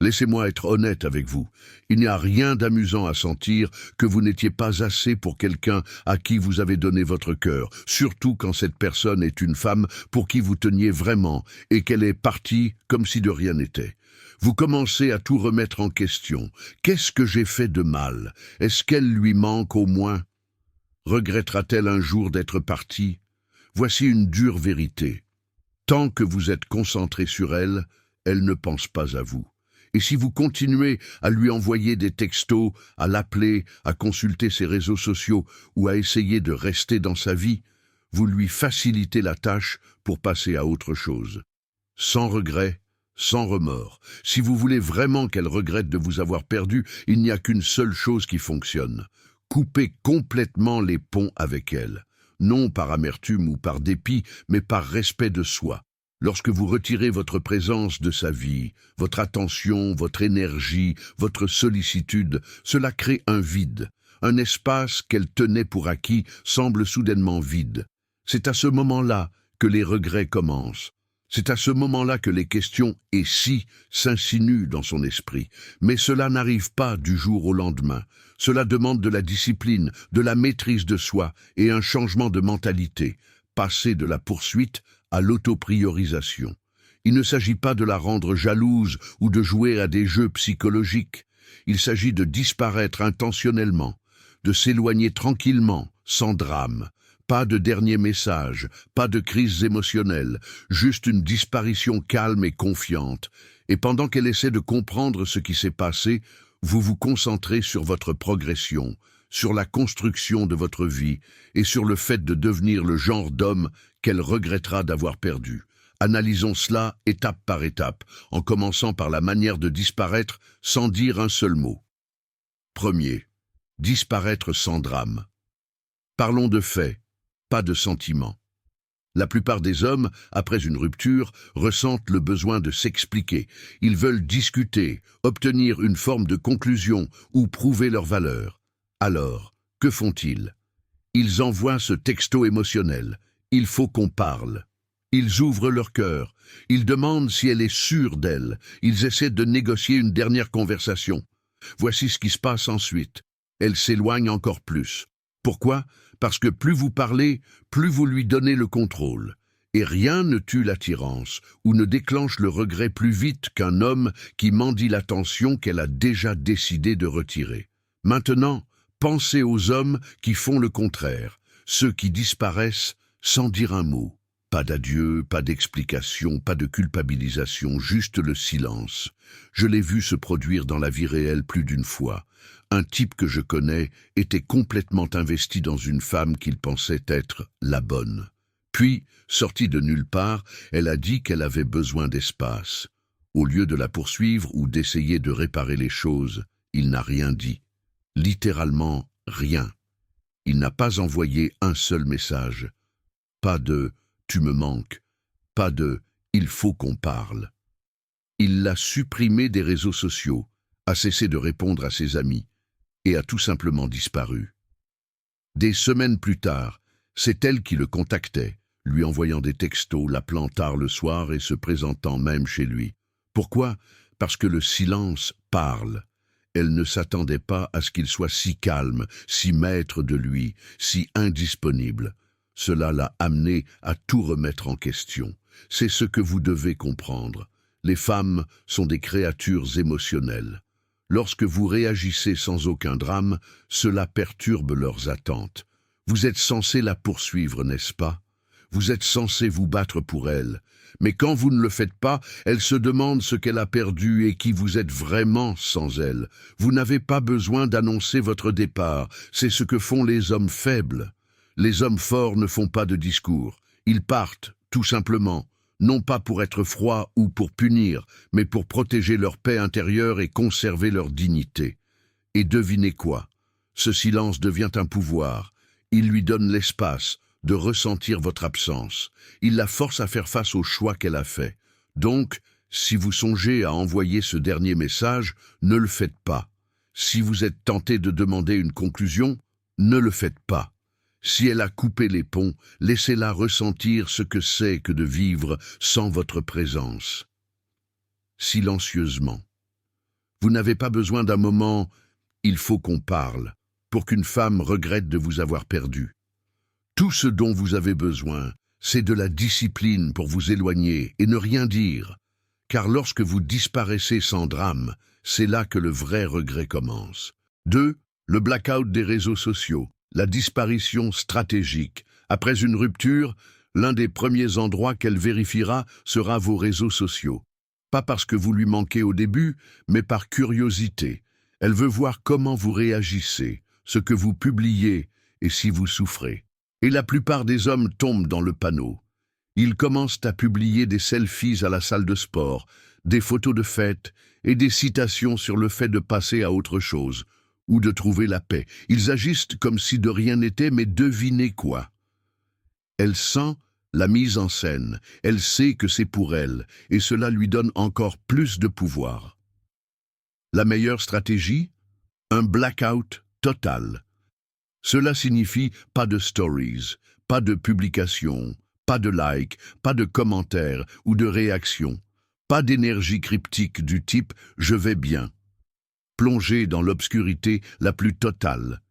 Laissez-moi être honnête avec vous. Il n'y a rien d'amusant à sentir que vous n'étiez pas assez pour quelqu'un à qui vous avez donné votre cœur, surtout quand cette personne est une femme pour qui vous teniez vraiment et qu'elle est partie comme si de rien n'était. Vous commencez à tout remettre en question. Qu'est-ce que j'ai fait de mal? Est-ce qu'elle lui manque au moins? Regrettera-t-elle un jour d'être partie? Voici une dure vérité. Tant que vous êtes concentré sur elle, elle ne pense pas à vous. Et si vous continuez à lui envoyer des textos, à l'appeler, à consulter ses réseaux sociaux ou à essayer de rester dans sa vie, vous lui facilitez la tâche pour passer à autre chose. Sans regret, sans remords. Si vous voulez vraiment qu'elle regrette de vous avoir perdu, il n'y a qu'une seule chose qui fonctionne. Coupez complètement les ponts avec elle. Non par amertume ou par dépit, mais par respect de soi. Lorsque vous retirez votre présence de sa vie, votre attention, votre énergie, votre sollicitude, cela crée un vide. Un espace qu'elle tenait pour acquis semble soudainement vide. C'est à ce moment-là que les regrets commencent. C'est à ce moment-là que les questions « et si » s'insinuent dans son esprit. Mais cela n'arrive pas du jour au lendemain. Cela demande de la discipline, de la maîtrise de soi et un changement de mentalité. Passer de la poursuite à l'autopriorisation. Il ne s'agit pas de la rendre jalouse ou de jouer à des jeux psychologiques. Il s'agit de disparaître intentionnellement, de s'éloigner tranquillement, sans drame. Pas de dernier message, pas de crise émotionnelle, juste une disparition calme et confiante. Et pendant qu'elle essaie de comprendre ce qui s'est passé, vous vous concentrez sur votre progression, sur la construction de votre vie et sur le fait de devenir le genre d'homme qu'elle regrettera d'avoir perdu. Analysons cela étape par étape, en commençant par la manière de disparaître sans dire un seul mot. Premier, disparaître sans drame. Parlons de faits, pas de sentiments. La plupart des hommes, après une rupture, ressentent le besoin de s'expliquer. Ils veulent discuter, obtenir une forme de conclusion ou prouver leur valeur. Alors, que font-ils? Ils envoient ce texto émotionnel. Il faut qu'on parle. Ils ouvrent leur cœur. Ils demandent si elle est sûre d'elle. Ils essaient de négocier une dernière conversation. Voici ce qui se passe ensuite. Elle s'éloigne encore plus. Pourquoi? Parce que plus vous parlez, plus vous lui donnez le contrôle. Et rien ne tue l'attirance ou ne déclenche le regret plus vite qu'un homme qui mendie l'attention qu'elle a déjà décidé de retirer. Maintenant, pensez aux hommes qui font le contraire, ceux qui disparaissent sans dire un mot. Pas d'adieu, pas d'explication, pas de culpabilisation, juste le silence. Je l'ai vu se produire dans la vie réelle plus d'une fois. Un type que je connais était complètement investi dans une femme qu'il pensait être la bonne. Puis, sortie de nulle part, elle a dit qu'elle avait besoin d'espace. Au lieu de la poursuivre ou d'essayer de réparer les choses, il n'a rien dit. Littéralement rien. Il n'a pas envoyé un seul message. Pas de « tu me manques », pas de « il faut qu'on parle ». Il l'a supprimé des réseaux sociaux, a cessé de répondre à ses amis et a tout simplement disparu. Des semaines plus tard, c'est elle qui le contactait, lui envoyant des textos, l'appelant tard le soir et se présentant même chez lui. Pourquoi? Parce que le silence parle. Elle ne s'attendait pas à ce qu'il soit si calme, si maître de lui, si indisponible. Cela l'a amené à tout remettre en question. C'est ce que vous devez comprendre. Les femmes sont des créatures émotionnelles. Lorsque vous réagissez sans aucun drame, cela perturbe leurs attentes. Vous êtes censé la poursuivre, n'est-ce pas? Vous êtes censé vous battre pour elle. Mais quand vous ne le faites pas, elle se demande ce qu'elle a perdu et qui vous êtes vraiment sans elle. Vous n'avez pas besoin d'annoncer votre départ. C'est ce que font les hommes faibles. Les hommes forts ne font pas de discours. Ils partent, tout simplement. Non pas pour être froids ou pour punir, mais pour protéger leur paix intérieure et conserver leur dignité. Et devinez quoi? Ce silence devient un pouvoir. Il lui donne l'espace de ressentir votre absence. Il la force à faire face au choix qu'elle a fait. Donc, si vous songez à envoyer ce dernier message, ne le faites pas. Si vous êtes tenté de demander une conclusion, ne le faites pas. Si elle a coupé les ponts, laissez-la ressentir ce que c'est que de vivre sans votre présence. Silencieusement. Vous n'avez pas besoin d'un moment « il faut qu'on parle » pour qu'une femme regrette de vous avoir perdu. Tout ce dont vous avez besoin, c'est de la discipline pour vous éloigner et ne rien dire. Car lorsque vous disparaissez sans drame, c'est là que le vrai regret commence. 2. Le blackout des réseaux sociaux, la disparition stratégique. Après une rupture, l'un des premiers endroits qu'elle vérifiera sera vos réseaux sociaux. Pas parce que vous lui manquez au début, mais par curiosité. Elle veut voir comment vous réagissez, ce que vous publiez et si vous souffrez. Et la plupart des hommes tombent dans le panneau. Ils commencent à publier des selfies à la salle de sport, des photos de fête et des citations sur le fait de passer à autre chose ou de trouver la paix. Ils agissent comme si de rien n'était, mais devinez quoi? Elle sent la mise en scène, elle sait que c'est pour elle, et cela lui donne encore plus de pouvoir. La meilleure stratégie? Un blackout total. Cela signifie pas de stories, pas de publications, pas de likes, pas de commentaires ou de réactions, pas d'énergie cryptique du type « je vais bien ». Plongé dans l'obscurité la plus totale.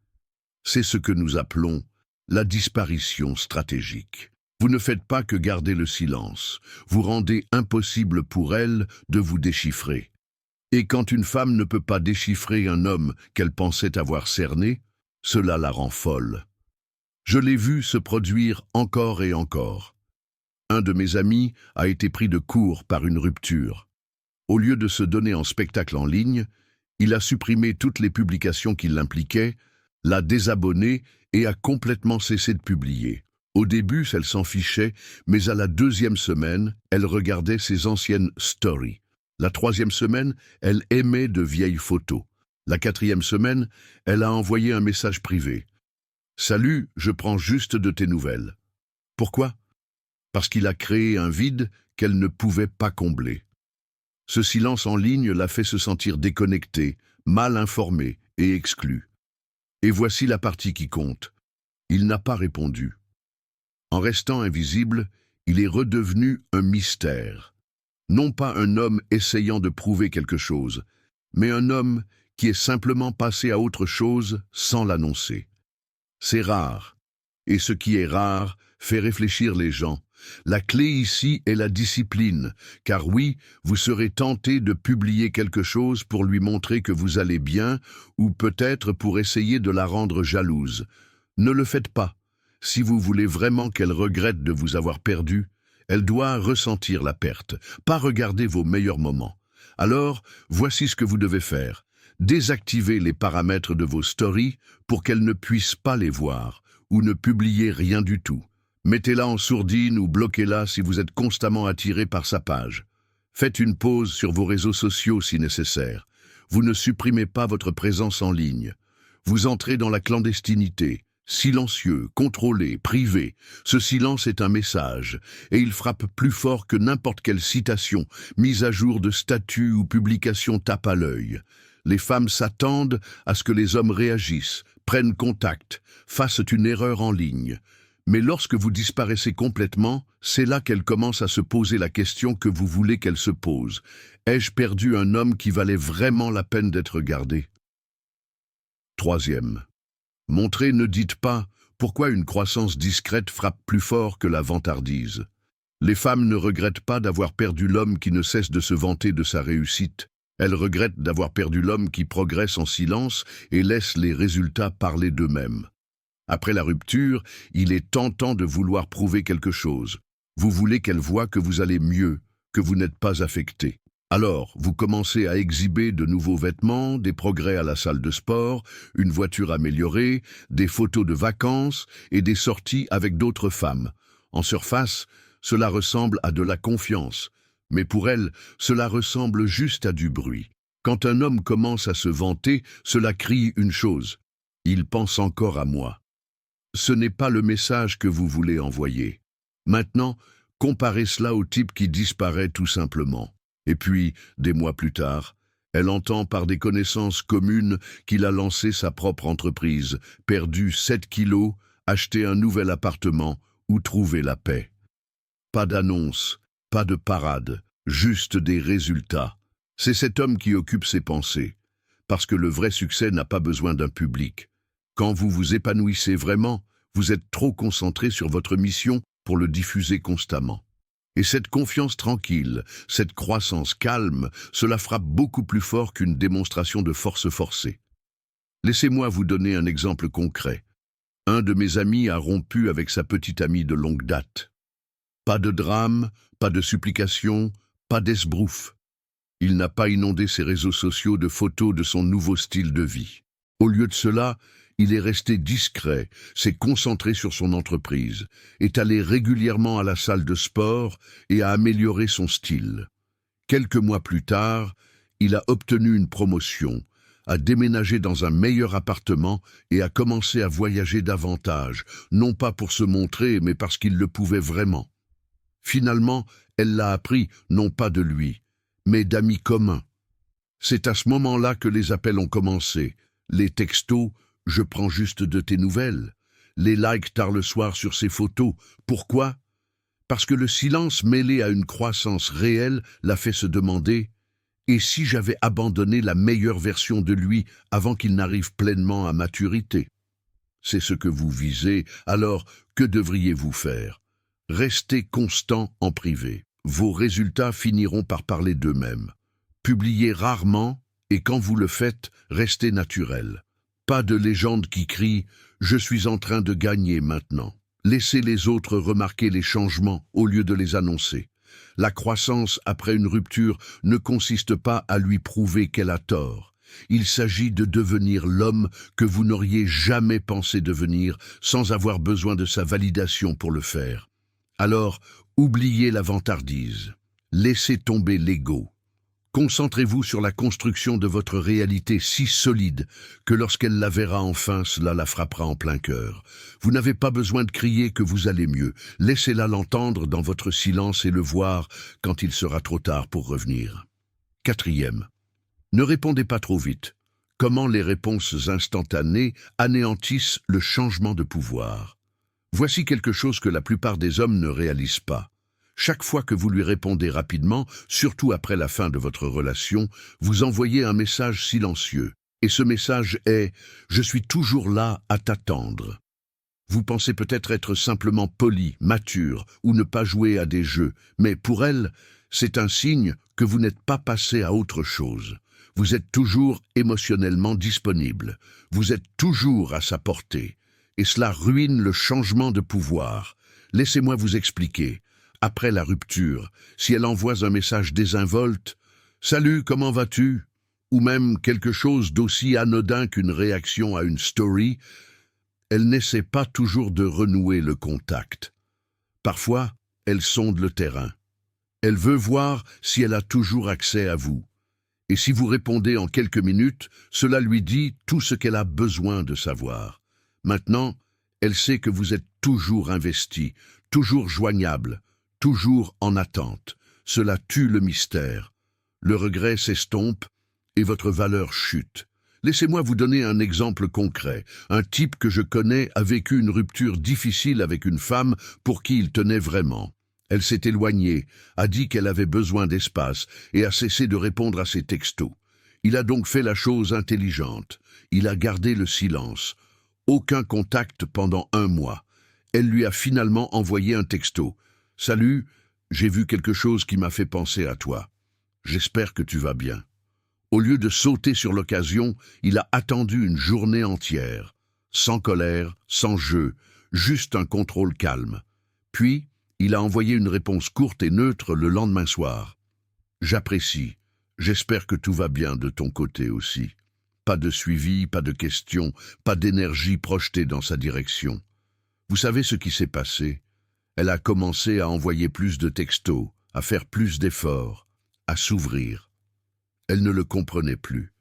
C'est ce que nous appelons la disparition stratégique. Vous ne faites pas que garder le silence, vous rendez impossible pour elle de vous déchiffrer. Et quand une femme ne peut pas déchiffrer un homme qu'elle pensait avoir cerné, cela la rend folle. Je l'ai vu se produire encore et encore. Un de mes amis a été pris de court par une rupture. Au lieu de se donner en spectacle en ligne, il a supprimé toutes les publications qui l'impliquaient, l'a désabonné et a complètement cessé de publier. Au début, elle s'en fichait, mais à la 2e semaine, elle regardait ses anciennes stories. La 3e semaine, elle aimait de vieilles photos. La 4e semaine, elle a envoyé un message privé. « Salut, je prends juste de tes nouvelles. » Pourquoi? Parce qu'il a créé un vide qu'elle ne pouvait pas combler. Ce silence en ligne l'a fait se sentir déconnectée, mal informée et exclue. Et voici la partie qui compte. Il n'a pas répondu. En restant invisible, il est redevenu un mystère. Non pas un homme essayant de prouver quelque chose, mais un homme qui est simplement passé à autre chose sans l'annoncer. C'est rare. Et ce qui est rare fait réfléchir les gens. La clé ici est la discipline, car oui, vous serez tenté de publier quelque chose pour lui montrer que vous allez bien, ou peut-être pour essayer de la rendre jalouse. Ne le faites pas. Si vous voulez vraiment qu'elle regrette de vous avoir perdu, elle doit ressentir la perte, pas regarder vos meilleurs moments. Alors, voici ce que vous devez faire. Désactivez les paramètres de vos stories pour qu'elle ne puisse pas les voir, ou ne publiez rien du tout. Mettez-la en sourdine ou bloquez-la si vous êtes constamment attiré par sa page. Faites une pause sur vos réseaux sociaux si nécessaire. Vous ne supprimez pas votre présence en ligne. Vous entrez dans la clandestinité, silencieux, contrôlé, privé. Ce silence est un message, et il frappe plus fort que n'importe quelle citation, mise à jour de statut ou publication tape à l'œil. Les femmes s'attendent à ce que les hommes réagissent, prennent contact, fassent une erreur en ligne. Mais lorsque vous disparaissez complètement, c'est là qu'elle commence à se poser la question que vous voulez qu'elle se pose. Ai-je perdu un homme qui valait vraiment la peine d'être gardé? 3e. Montrez, ne dites pas pourquoi une croissance discrète frappe plus fort que la vantardise. Les femmes ne regrettent pas d'avoir perdu l'homme qui ne cesse de se vanter de sa réussite. Elles regrettent d'avoir perdu l'homme qui progresse en silence et laisse les résultats parler d'eux-mêmes. Après la rupture, il est tentant de vouloir prouver quelque chose. Vous voulez qu'elle voie que vous allez mieux, que vous n'êtes pas affecté. Alors, vous commencez à exhiber de nouveaux vêtements, des progrès à la salle de sport, une voiture améliorée, des photos de vacances et des sorties avec d'autres femmes. En surface, cela ressemble à de la confiance. Mais pour elle, cela ressemble juste à du bruit. Quand un homme commence à se vanter, cela crie une chose. Il pense encore à moi. Ce n'est pas le message que vous voulez envoyer. Maintenant, comparez cela au type qui disparaît tout simplement. Et puis, des mois plus tard, elle entend par des connaissances communes qu'il a lancé sa propre entreprise, perdu 7 kilos, acheté un nouvel appartement ou trouvé la paix. Pas d'annonce, pas de parade, juste des résultats. C'est cet homme qui occupe ses pensées, parce que le vrai succès n'a pas besoin d'un public. Quand vous vous épanouissez vraiment, vous êtes trop concentré sur votre mission pour le diffuser constamment. Et cette confiance tranquille, cette croissance calme, cela frappe beaucoup plus fort qu'une démonstration de force forcée. Laissez-moi vous donner un exemple concret. Un de mes amis a rompu avec sa petite amie de longue date. Pas de drame, pas de supplication, pas d'esbrouf. Il n'a pas inondé ses réseaux sociaux de photos de son nouveau style de vie. Au lieu de cela, il est resté discret, s'est concentré sur son entreprise, est allé régulièrement à la salle de sport et a amélioré son style. Quelques mois plus tard, il a obtenu une promotion, a déménagé dans un meilleur appartement et a commencé à voyager davantage, non pas pour se montrer, mais parce qu'il le pouvait vraiment. Finalement, elle l'a appris, non pas de lui, mais d'amis communs. C'est à ce moment-là que les appels ont commencé, les textos, je prends juste de tes nouvelles, les likes tard le soir sur ses photos. Pourquoi? Parce que le silence mêlé à une croissance réelle l'a fait se demander « Et si j'avais abandonné la meilleure version de lui avant qu'il n'arrive pleinement à maturité ?» C'est ce que vous visez, alors que devriez-vous faire? Restez constant en privé. Vos résultats finiront par parler d'eux-mêmes. Publiez rarement et quand vous le faites, restez naturel. Pas de légende qui crie « Je suis en train de gagner maintenant ». Laissez les autres remarquer les changements au lieu de les annoncer. La croissance après une rupture ne consiste pas à lui prouver qu'elle a tort. Il s'agit de devenir l'homme que vous n'auriez jamais pensé devenir sans avoir besoin de sa validation pour le faire. Alors, oubliez la vantardise. Laissez tomber l'ego. Concentrez-vous sur la construction de votre réalité si solide que lorsqu'elle la verra enfin, cela la frappera en plein cœur. Vous n'avez pas besoin de crier que vous allez mieux. Laissez-la l'entendre dans votre silence et le voir quand il sera trop tard pour revenir. 4e. Ne répondez pas trop vite. Comment les réponses instantanées anéantissent le changement de pouvoir. Voici quelque chose que la plupart des hommes ne réalisent pas. Chaque fois que vous lui répondez rapidement, surtout après la fin de votre relation, vous envoyez un message silencieux. Et ce message est « Je suis toujours là à t'attendre ». Vous pensez peut-être être simplement poli, mature ou ne pas jouer à des jeux, mais pour elle, c'est un signe que vous n'êtes pas passé à autre chose. Vous êtes toujours émotionnellement disponible. Vous êtes toujours à sa portée. Et cela ruine le changement de pouvoir. Laissez-moi vous expliquer. Après la rupture, si elle envoie un message désinvolte « Salut, comment vas-tu ?» ou même quelque chose d'aussi anodin qu'une réaction à une story, elle n'essaie pas toujours de renouer le contact. Parfois, elle sonde le terrain. Elle veut voir si elle a toujours accès à vous. Et si vous répondez en quelques minutes, cela lui dit tout ce qu'elle a besoin de savoir. Maintenant, elle sait que vous êtes toujours investi, toujours joignable, toujours en attente. Cela tue le mystère. Le regret s'estompe et votre valeur chute. Laissez-moi vous donner un exemple concret. Un type que je connais a vécu une rupture difficile avec une femme pour qui il tenait vraiment. Elle s'est éloignée, a dit qu'elle avait besoin d'espace et a cessé de répondre à ses textos. Il a donc fait la chose intelligente. Il a gardé le silence. Aucun contact pendant 1 mois. Elle lui a finalement envoyé un texto. « Salut, j'ai vu quelque chose qui m'a fait penser à toi. J'espère que tu vas bien. » Au lieu de sauter sur l'occasion, il a attendu une journée entière. Sans colère, sans jeu, juste un contrôle calme. Puis, il a envoyé une réponse courte et neutre le lendemain soir. « J'apprécie. J'espère que tout va bien de ton côté aussi. » Pas de suivi, pas de questions, pas d'énergie projetée dans sa direction. Vous savez ce qui s'est passé? Elle a commencé à envoyer plus de textos, à faire plus d'efforts, à s'ouvrir. Elle ne le comprenait plus.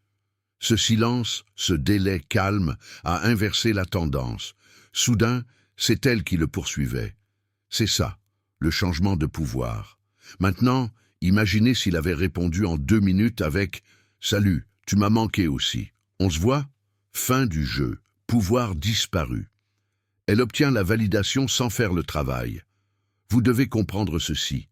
Ce silence, ce délai calme, a inversé la tendance. Soudain, c'est elle qui le poursuivait. C'est ça, le changement de pouvoir. Maintenant, imaginez s'il avait répondu en 2 minutes avec « Salut, tu m'as manqué aussi. On se voit ?» Fin du jeu, pouvoir disparu. Elle obtient la validation sans faire le travail. Vous devez comprendre ceci.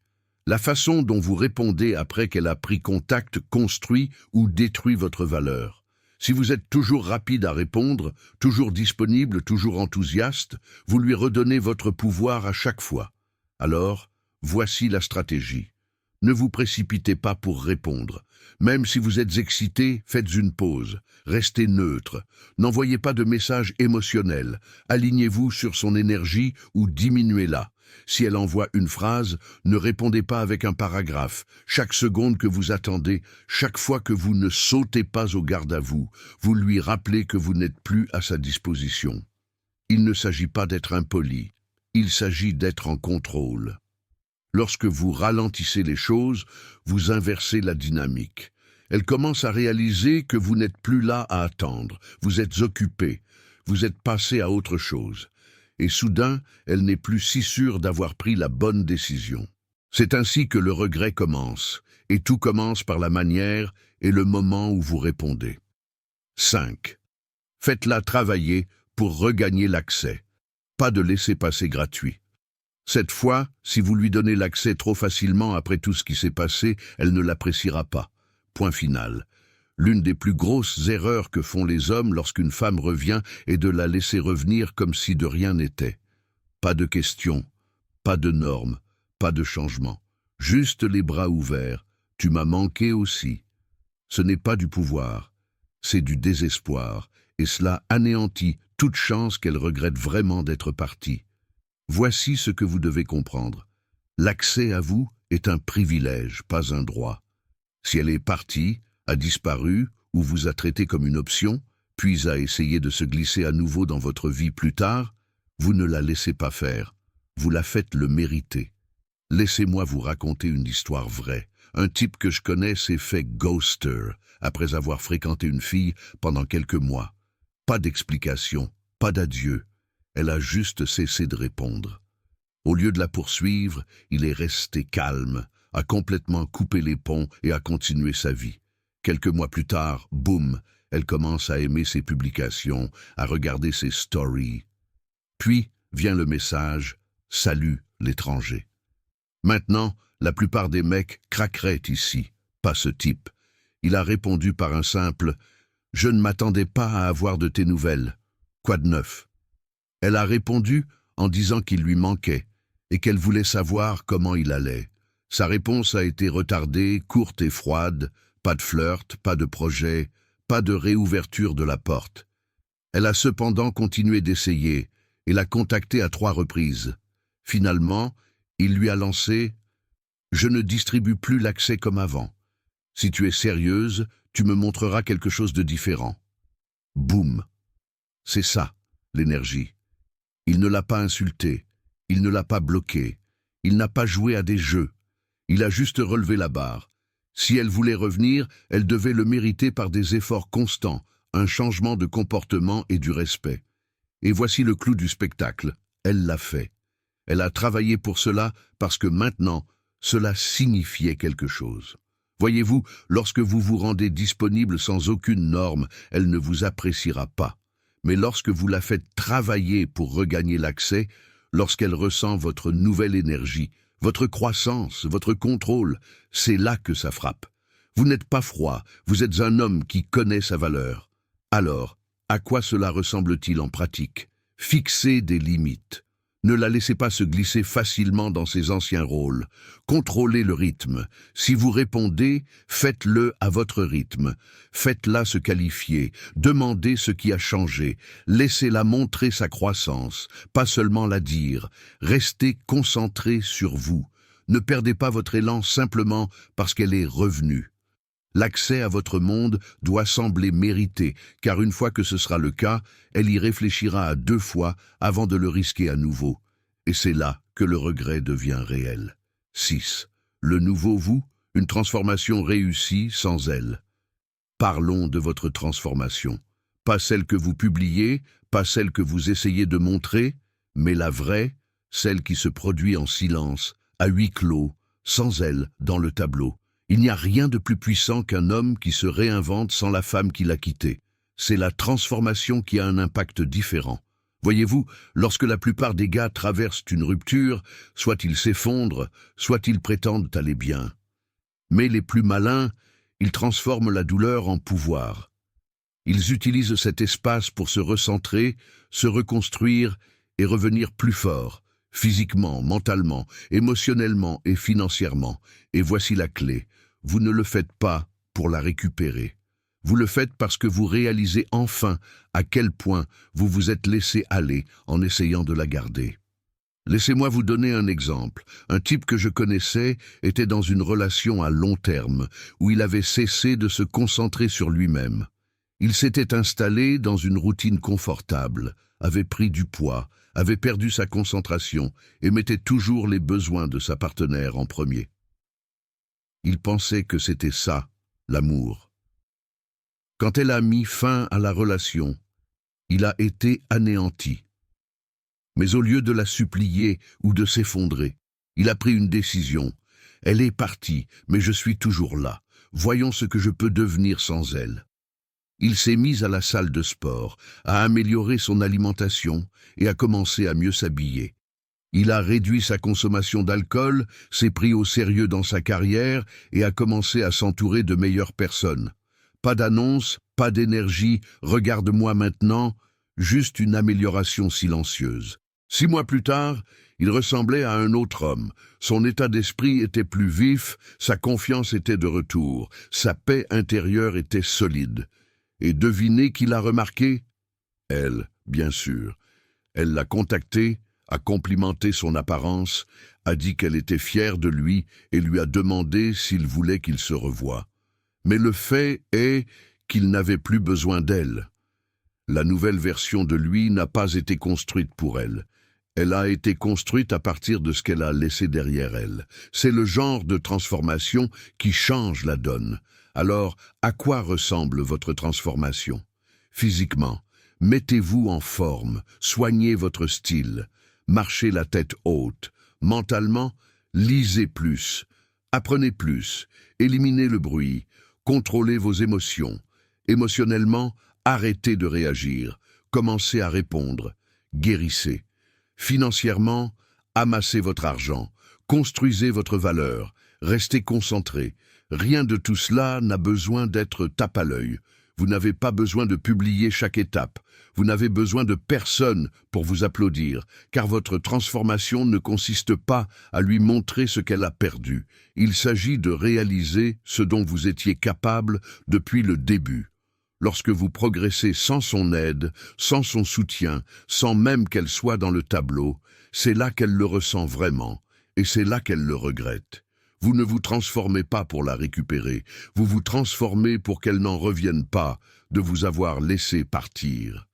La façon dont vous répondez après qu'elle a pris contact construit ou détruit votre valeur. Si vous êtes toujours rapide à répondre, toujours disponible, toujours enthousiaste, vous lui redonnez votre pouvoir à chaque fois. Alors, voici la stratégie. Ne vous précipitez pas pour répondre. Même si vous êtes excité, faites une pause. Restez neutre. N'envoyez pas de message émotionnel. Alignez-vous sur son énergie ou diminuez-la. Si elle envoie une phrase, ne répondez pas avec un paragraphe. Chaque seconde que vous attendez, chaque fois que vous ne sautez pas au garde à vous, vous lui rappelez que vous n'êtes plus à sa disposition. Il ne s'agit pas d'être impoli. Il s'agit d'être en contrôle. Lorsque vous ralentissez les choses, vous inversez la dynamique. Elle commence à réaliser que vous n'êtes plus là à attendre. Vous êtes occupé. Vous êtes passé à autre chose. Et soudain, elle n'est plus si sûre d'avoir pris la bonne décision. C'est ainsi que le regret commence, et tout commence par la manière et le moment où vous répondez. 5. Faites-la travailler pour regagner l'accès. Pas de laisser-passer gratuit. Cette fois, si vous lui donnez l'accès trop facilement après tout ce qui s'est passé, elle ne l'appréciera pas. Point final. L'une des plus grosses erreurs que font les hommes lorsqu'une femme revient est de la laisser revenir comme si de rien n'était. Pas de questions, pas de normes, pas de changement. Juste les bras ouverts. Tu m'as manqué aussi. Ce n'est pas du pouvoir, c'est du désespoir, et cela anéantit toute chance qu'elle regrette vraiment d'être partie. Voici ce que vous devez comprendre. L'accès à vous est un privilège, pas un droit. Si elle est partie, a disparu ou vous a traité comme une option, puis a essayé de se glisser à nouveau dans votre vie plus tard, vous ne la laissez pas faire. Vous la faites le mériter. Laissez-moi vous raconter une histoire vraie. Un type que je connais s'est fait ghoster après avoir fréquenté une fille pendant quelques mois. Pas d'explication, pas d'adieu. Elle a juste cessé de répondre. Au lieu de la poursuivre, il est resté calme, a complètement coupé les ponts et a continué sa vie. Quelques mois plus tard, boum, elle commence à aimer ses publications, à regarder ses stories. Puis vient le message « Salut l'étranger ». Maintenant, la plupart des mecs craqueraient ici, pas ce type. Il a répondu par un simple « Je ne m'attendais pas à avoir de tes nouvelles. Quoi de neuf ?» Elle a répondu en disant qu'il lui manquait et qu'elle voulait savoir comment il allait. Sa réponse a été retardée, courte et froide, pas de flirt, pas de projet, pas de réouverture de la porte. Elle a cependant continué d'essayer et l'a contacté à 3 reprises. Finalement, il lui a lancé « Je ne distribue plus l'accès comme avant. Si tu es sérieuse, tu me montreras quelque chose de différent. » Boum. C'est ça, l'énergie. Il ne l'a pas insulté, il ne l'a pas bloqué, il n'a pas joué à des jeux. Il a juste relevé la barre. Si elle voulait revenir, elle devait le mériter par des efforts constants, un changement de comportement et du respect. Et voici le clou du spectacle. Elle l'a fait. Elle a travaillé pour cela parce que maintenant, cela signifiait quelque chose. Voyez-vous, lorsque vous vous rendez disponible sans aucune norme, elle ne vous appréciera pas. Mais lorsque vous la faites travailler pour regagner l'accès, lorsqu'elle ressent votre nouvelle énergie, votre croissance, votre contrôle, c'est là que ça frappe. Vous n'êtes pas froid, vous êtes un homme qui connaît sa valeur. Alors, à quoi cela ressemble-t-il en pratique? Fixez des limites. Ne la laissez pas se glisser facilement dans ses anciens rôles. Contrôlez le rythme. Si vous répondez, faites-le à votre rythme. Faites-la se qualifier. Demandez ce qui a changé. Laissez-la montrer sa croissance, pas seulement la dire. Restez concentré sur vous. Ne perdez pas votre élan simplement parce qu'elle est revenue. L'accès à votre monde doit sembler mérité, car une fois que ce sera le cas, elle y réfléchira à 2 fois avant de le risquer à nouveau. Et c'est là que le regret devient réel. 6. Le nouveau vous, une transformation réussie sans elle. Parlons de votre transformation. Pas celle que vous publiez, pas celle que vous essayez de montrer, mais la vraie, celle qui se produit en silence, à huis clos, sans elle, dans le tableau. Il n'y a rien de plus puissant qu'un homme qui se réinvente sans la femme qui l'a quitté. C'est la transformation qui a un impact différent. Voyez-vous, lorsque la plupart des gars traversent une rupture, soit ils s'effondrent, soit ils prétendent aller bien. Mais les plus malins, ils transforment la douleur en pouvoir. Ils utilisent cet espace pour se recentrer, se reconstruire et revenir plus forts, physiquement, mentalement, émotionnellement et financièrement. Et voici la clé. Vous ne le faites pas pour la récupérer. Vous le faites parce que vous réalisez enfin à quel point vous vous êtes laissé aller en essayant de la garder. Laissez-moi vous donner un exemple. Un type que je connaissais était dans une relation à long terme, où il avait cessé de se concentrer sur lui-même. Il s'était installé dans une routine confortable, avait pris du poids, avait perdu sa concentration et mettait toujours les besoins de sa partenaire en premier. Il pensait que c'était ça, l'amour. Quand elle a mis fin à la relation, il a été anéanti. Mais au lieu de la supplier ou de s'effondrer, il a pris une décision. Elle est partie, mais je suis toujours là. Voyons ce que je peux devenir sans elle. Il s'est mis à la salle de sport, a amélioré son alimentation et a commencé à mieux s'habiller. Il a réduit sa consommation d'alcool, s'est pris au sérieux dans sa carrière et a commencé à s'entourer de meilleures personnes. Pas d'annonce, pas d'énergie, regarde-moi maintenant, juste une amélioration silencieuse. 6 mois plus tard, il ressemblait à un autre homme. Son état d'esprit était plus vif, sa confiance était de retour, sa paix intérieure était solide. Et devinez qui l'a remarqué? Elle, bien sûr. Elle l'a contacté, a complimenté son apparence, a dit qu'elle était fière de lui et lui a demandé s'il voulait qu'il se revoie. Mais le fait est qu'il n'avait plus besoin d'elle. La nouvelle version de lui n'a pas été construite pour elle. Elle a été construite à partir de ce qu'elle a laissé derrière elle. C'est le genre de transformation qui change la donne. Alors, à quoi ressemble votre transformation? Physiquement, mettez-vous en forme, soignez votre style, marchez la tête haute. Mentalement, lisez plus, apprenez plus, éliminez le bruit, contrôlez vos émotions. Émotionnellement, arrêtez de réagir, commencez à répondre, guérissez. Financièrement, amassez votre argent, construisez votre valeur, restez concentré. Rien de tout cela n'a besoin d'être tape à l'œil. Vous n'avez pas besoin de publier chaque étape. Vous n'avez besoin de personne pour vous applaudir, car votre transformation ne consiste pas à lui montrer ce qu'elle a perdu. Il s'agit de réaliser ce dont vous étiez capable depuis le début. Lorsque vous progressez sans son aide, sans son soutien, sans même qu'elle soit dans le tableau, c'est là qu'elle le ressent vraiment, et c'est là qu'elle le regrette. Vous ne vous transformez pas pour la récupérer, vous vous transformez pour qu'elle n'en revienne pas de vous avoir laissé partir.